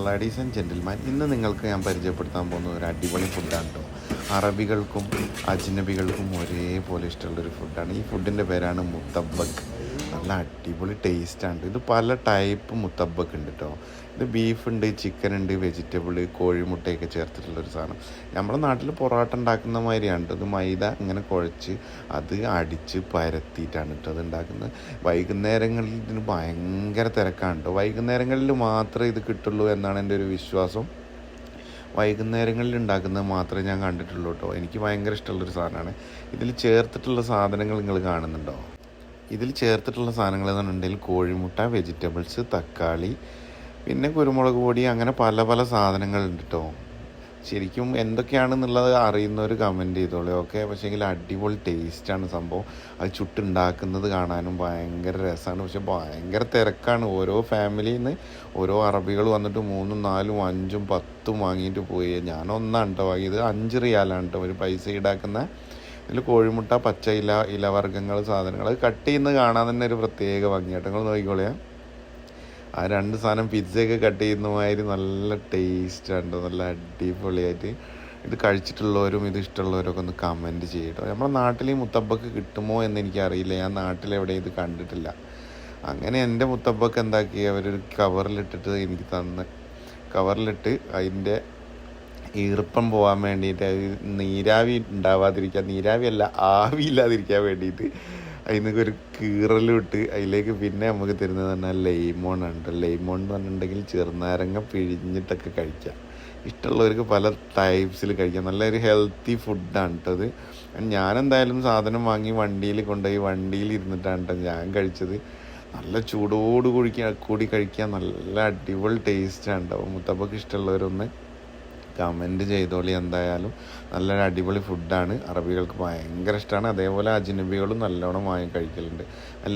Ladies and gentleman, ഇന്ന് നിങ്ങൾക്ക് ഞാൻ പരിചയപ്പെടുത്താൻ പോകുന്ന ഒരു അടിപൊളി ഫുഡാണ് കേട്ടോ. അറബികൾക്കും അജ്നബികൾക്കും ഒരേപോലെ ഇഷ്ടമുള്ളൊരു ഫുഡാണ്. ഈ ഫുഡിൻ്റെ പേരാണ് മുത്തബ്ബക്ക്. നല്ല അടിപൊളി ടേസ്റ്റാണ്. ഇത് പല ടൈപ്പ് മുത്തബ്ബക്ക് ഉണ്ട് കേട്ടോ. ഇത് ബീഫുണ്ട്, ചിക്കൻ ഉണ്ട്, വെജിറ്റബിൾ, കോഴിമുട്ടയൊക്കെ ചേർത്തിട്ടുള്ളൊരു സാധനം. നമ്മുടെ നാട്ടിൽ പൊറോട്ട ഉണ്ടാക്കുന്ന മാതിരിയാണ്. ഇത് മൈദ ഇങ്ങനെ കുഴച്ച് അത് അടിച്ച് പരത്തിയിട്ടാണ് കേട്ടോ അത് ഉണ്ടാക്കുന്നത്. വൈകുന്നേരങ്ങളിൽ ഇതിന് ഭയങ്കര തിരക്കാണ് കേട്ടോ. വൈകുന്നേരങ്ങളിൽ മാത്രമേ ഇത് കിട്ടുള്ളൂ എന്നാണ് എൻ്റെ ഒരു വിശ്വാസം. വൈകുന്നേരങ്ങളിൽ ഉണ്ടാക്കുന്നത് മാത്രമേ ഞാൻ കണ്ടിട്ടുള്ളൂ കേട്ടോ. എനിക്ക് ഭയങ്കര ഇഷ്ടമുള്ളൊരു സാധനമാണ്. ഇതിൽ ചേർത്തിട്ടുള്ള സാധനങ്ങൾ നിങ്ങൾ കാണുന്നുണ്ടോ? ഇതിൽ ചേർത്തിട്ടുള്ള സാധനങ്ങൾ എന്ന് പറഞ്ഞിട്ടുണ്ടെങ്കിൽ കോഴിമുട്ട, വെജിറ്റബിൾസ്, തക്കാളി, പിന്നെ കുരുമുളക് പൊടി, അങ്ങനെ പല പല സാധനങ്ങളുണ്ട് കേട്ടോ. ശരിക്കും എന്തൊക്കെയാണെന്നുള്ളത് അറിയുന്നവർ കമൻറ്റ് ചെയ്തോളൂ. ഓക്കെ, പക്ഷേങ്കിൽ അടിപൊളി ടേസ്റ്റാണ് സംഭവം. അത് ചുട്ടുണ്ടാക്കുന്നത് കാണാനും ഭയങ്കര രസമാണ്. പക്ഷെ ഭയങ്കര തിരക്കാണ്. ഓരോ ഫാമിലിയിൽ നിന്ന് ഓരോ അറബികൾ വന്നിട്ട് 3, 4, 5, 10 വാങ്ങിയിട്ട് പോയി. ഞാനൊന്നാണ് കേട്ടോ വാങ്ങിയത്. 5 റിയാലാണ് കേട്ടോ ഒരു പൈസ ഈടാക്കുന്ന. ഇതിൽ കോഴിമുട്ട, പച്ച ഇലവർഗ്ഗങ്ങൾ, സാധനങ്ങൾ കട്ട് ചെയ്യുന്നത് കാണാൻ തന്നെ ഒരു പ്രത്യേക ഭംഗിയായിട്ട്. നിങ്ങൾ നോക്കിക്കോളിയാ, ആ 2 സാധനം പിസ്സയൊക്കെ കട്ട് ചെയ്യുന്ന മാതിരി നല്ല ടേസ്റ്റാണ്. നല്ല അടിപൊളിയായിട്ട്. ഇത് കഴിച്ചിട്ടുള്ളവരും ഇത് ഇഷ്ടമുള്ളവരൊക്കെ ഒന്ന് കമൻറ്റ് ചെയ്യട്ടോ. നമ്മുടെ നാട്ടിൽ ഈ മുത്തബ്ബക്ക് കിട്ടുമോ എന്ന് എനിക്കറിയില്ല. ഞാൻ നാട്ടിലെവിടെയും ഇത് കണ്ടിട്ടില്ല. അങ്ങനെ എൻ്റെ മുത്തബ്ബക്ക് എന്താക്കി അവരൊരു കവറിലിട്ടിട്ട് എനിക്ക് തന്ന്, കവറിലിട്ട് അതിൻ്റെ ഈർപ്പം പോകാൻ വേണ്ടിയിട്ട്, നീരാവി ഉണ്ടാവാതിരിക്കാൻ, നീരാവിയല്ല ആവിയില്ലാതിരിക്കാൻ വേണ്ടിയിട്ട് അതിനൊക്കെ ഒരു കീറലിട്ട് അതിലേക്ക് പിന്നെ നമുക്ക് തരുന്നത് പറഞ്ഞാൽ ലെയ്മോൺ ഉണ്ട്. ലെയ്മോൺ എന്ന് പറഞ്ഞിട്ടുണ്ടെങ്കിൽ ചെറുനാരങ്ങ പിഴിഞ്ഞിട്ടൊക്കെ കഴിക്കാം. ഇഷ്ടമുള്ളവർക്ക് പല ടൈപ്സിൽ കഴിക്കാം. നല്ലൊരു ഹെൽത്തി ഫുഡാണ് കേട്ടത്. ഞാനെന്തായാലും സാധനം വാങ്ങി വണ്ടിയിൽ കൊണ്ടുപോയി വണ്ടിയിൽ ഇരുന്നിട്ടാണ് കേട്ടോ ഞാൻ കഴിച്ചത്. നല്ല ചൂടോട് കൂടി കഴിക്കാൻ നല്ല അടിപൊളി ടേസ്റ്റാണ് കേട്ടോ. മുത്തബ്ബക്ക് ഇഷ്ടമുള്ളവരൊന്ന് കമൻറ്റ് ചെയ്തോളി. എന്തായാലും നല്ലൊരു അടിപൊളി ഫുഡാണ്. അറബികൾക്ക് ഭയങ്കര ഇഷ്ടമാണ്. അതേപോലെ അജ്നബികളും നല്ലോണം വാങ്ങി കഴിക്കലുണ്ട്.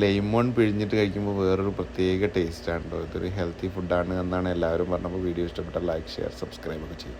ലെയ്മോൺ പിഴിഞ്ഞിട്ട് കഴിക്കുമ്പോൾ വേറൊരു പ്രത്യേക ടേസ്റ്റാണ് കേട്ടോ. ഇതൊരു ഹെൽത്തി ഫുഡാണ് എന്നാണ് എല്ലാവരും പറഞ്ഞപ്പോൾ വീഡിയോ ഇഷ്ടപ്പെട്ടാൽ ലൈക്ക്, ഷെയർ, സബ്സ്ക്രൈബ് ഒക്കെ ചെയ്യും.